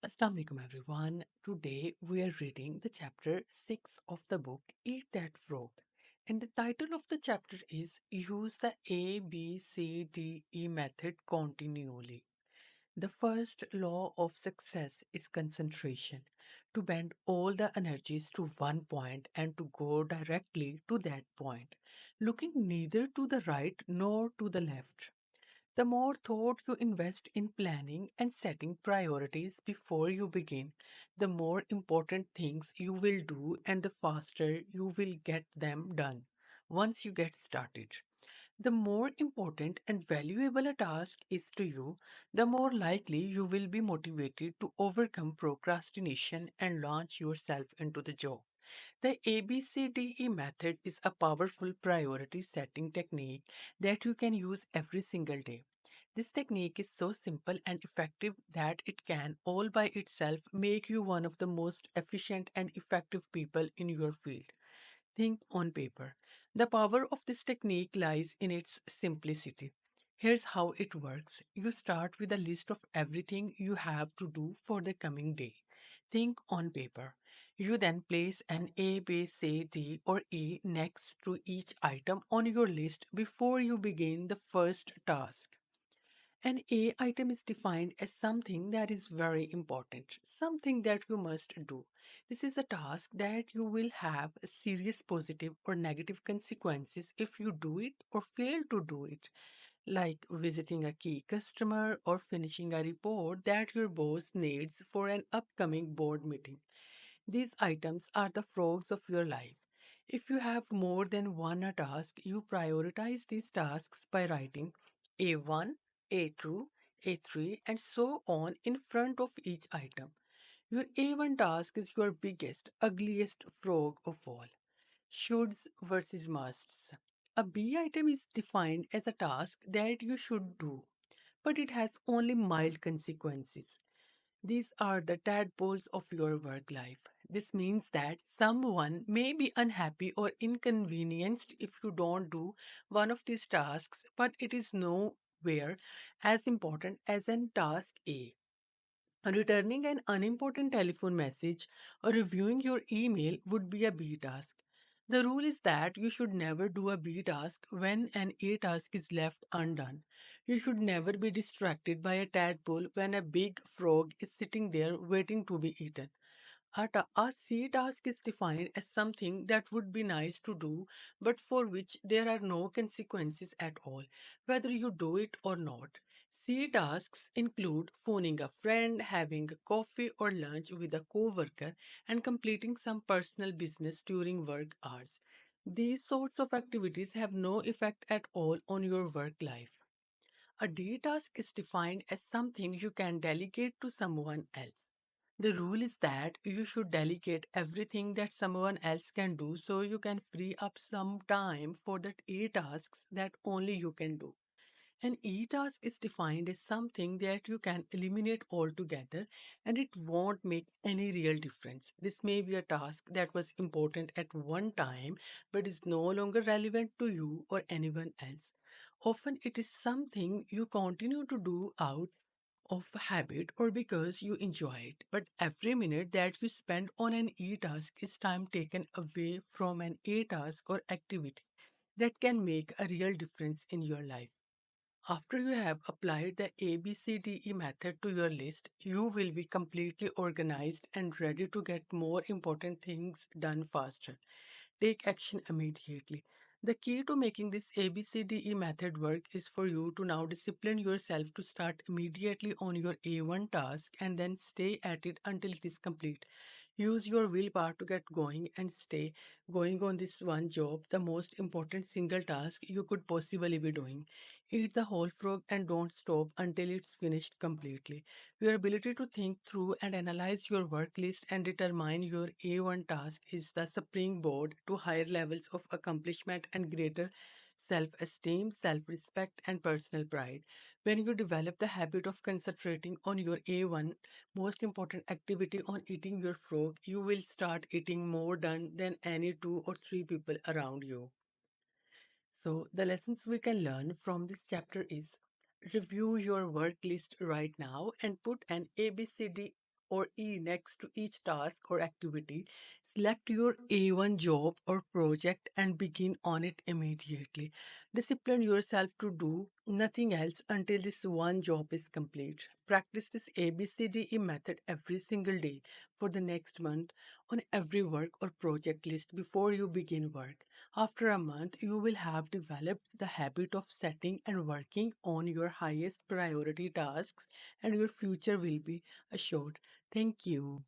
Assalamu alaikum everyone. Today we are reading the chapter 6 of the book Eat That Frog. And the title of the chapter is Use the ABCDE method continually. The first law of success is concentration, to bend all the energies to one point and to go directly to that point, looking neither to the right nor to the left. The more thought you invest in planning and setting priorities before you begin, the more important things you will do and the faster you will get them done once you get started. The more important and valuable a task is to you, the more likely you will be motivated to overcome procrastination and launch yourself into the job. The ABCDE method is a powerful priority setting technique that you can use every single day. This technique is so simple and effective that it can all by itself make you one of the most efficient and effective people in your field. Think on paper. The power of this technique lies in its simplicity. Here's how it works. You start with a list of everything you have to do for the coming day. Think on paper. You then place an A, B, C, D, or E next to each item on your list before you begin the first task. An A item is defined as something that is very important, something that you must do. This is a task that you will have serious positive or negative consequences if you do it or fail to do it, like visiting a key customer or finishing a report that your boss needs for an upcoming board meeting. These items are the frogs of your life. If you have more than one a task, you prioritize these tasks by writing A1, A2, A3, and so on in front of each item. Your A1 task is your biggest, ugliest frog of all. Shoulds versus musts. A B item is defined as a task that you should do, but it has only mild consequences. These are the tadpoles of your work life. This means that someone may be unhappy or inconvenienced if you don't do one of these tasks, but it is nowhere as important as an task A. Returning an unimportant telephone message or reviewing your email would be a B task. The rule is that you should never do a B task when an A task is left undone. You should never be distracted by a tadpole when a big frog is sitting there waiting to be eaten. A C task is defined as something that would be nice to do, but for which there are no consequences at all, whether you do it or not. C tasks include phoning a friend, having a coffee or lunch with a coworker, and completing some personal business during work hours. These sorts of activities have no effect at all on your work life. A D task is defined as something you can delegate to someone else. The rule is that you should delegate everything that someone else can do so you can free up some time for that A tasks that only you can do. An e-task is defined as something that you can eliminate altogether and it won't make any real difference. This may be a task that was important at one time but is no longer relevant to you or anyone else. Often it is something you continue to do out of habit or because you enjoy it. But every minute that you spend on an e-task is time taken away from an a-task or activity that can make a real difference in your life. After you have applied the ABCDE method to your list, you will be completely organized and ready to get more important things done faster. Take action immediately. The key to making this ABCDE method work is for you to now discipline yourself to start immediately on your A1 task and then stay at it until it is complete. Use your willpower to get going and stay going on this one job, the most important single task you could possibly be doing. Eat the whole frog and don't stop until it's finished completely. Your ability to think through and analyze your work list and determine your A1 task is the springboard to higher levels of accomplishment and greater self esteem, self respect, and personal pride. When you develop the habit of concentrating on your A1 most important activity on eating your frog, you will start eating more done than any two or three people around you. So, the lessons we can learn from this chapter is review your work list right now and put an ABCD or E next to each task or activity. Select your A1 job or project and begin on it immediately. Discipline yourself to do nothing else until this one job is complete. Practice this ABCDE method every single day for the next month on every work or project list before you begin work. After a month, you will have developed the habit of setting and working on your highest priority tasks, and your future will be assured. Thank you.